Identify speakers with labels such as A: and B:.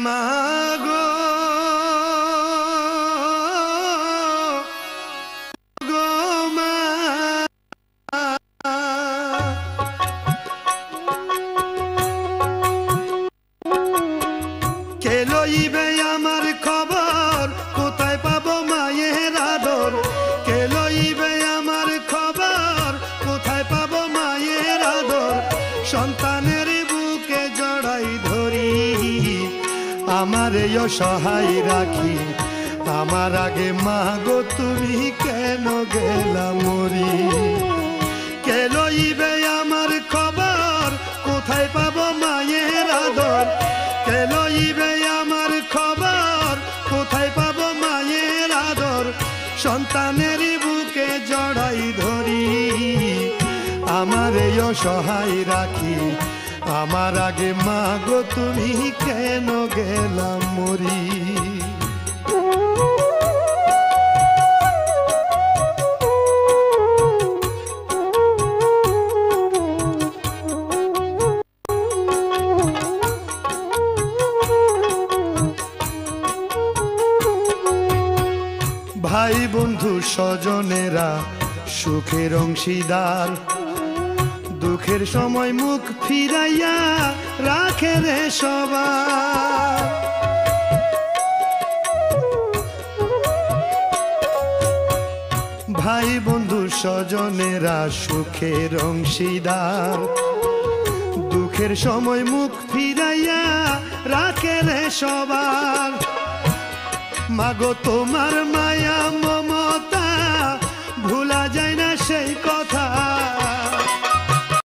A: মাগো গো মা, কে লইবে আমার খবর, কোথায় পাবো মায়ের আদর? কে লইবে আমার খবর, কোথায় পাবো মায়ের আদর? সন্তানের বুকে জড়াই ধরি, আমার এই অসহায় রাখি। আমার আগে মা গো তুমি কেন গেলা মরি? কে লইবে আমার খবর, কোথায় পাবো মায়ের আদর? কে লইবে আমার খবর, কোথায় পাবো মায়ের আদর? সন্তানের বুকে জড়াই ধরি, আমার এই অসহায় রাখি। আমার আগে মা গো তুমি কেন গেলা মরি? ভাই বন্ধু স্বজনেরা সুখের অংশীদার, দুঃখের সময় মুখ ফিরাইয়া রাখে রে সবার। ভাই বন্ধু স্বজনেরা সুখের অংশীদার, দুঃখের সময় মুখ ফিরাইয়া রাখে রে সবার। মাগো তোমার মায়া মমতা ভুলা যায় না